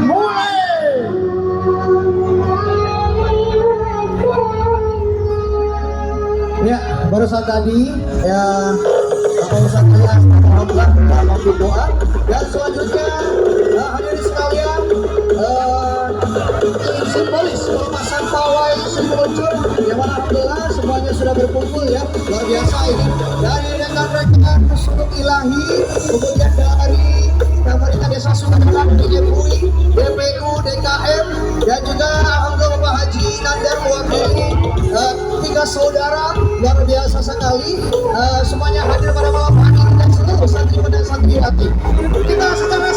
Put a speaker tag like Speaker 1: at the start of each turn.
Speaker 1: mulai. Ya, barusan tadi ya Bapak Ustadz saya alhamdulillah dalam doa, dan selanjutnya hadirin sekalian simbolis pelepasan pawai Semeruncur yang mana alhamdulillah semuanya sudah berkumpul ya, luar biasa ini dari rekan-rekan Suluk Ilahi, kemudian dari pemerintah desa Sukaran, DMUI, DPU, DKM, dan juga alhamdulillah Bapak Haji Nandar mewakili 3 saudara, luar biasa sekali. Semuanya hadir pada malam hari ini dan seluruh santri dan santriwati. Kita secara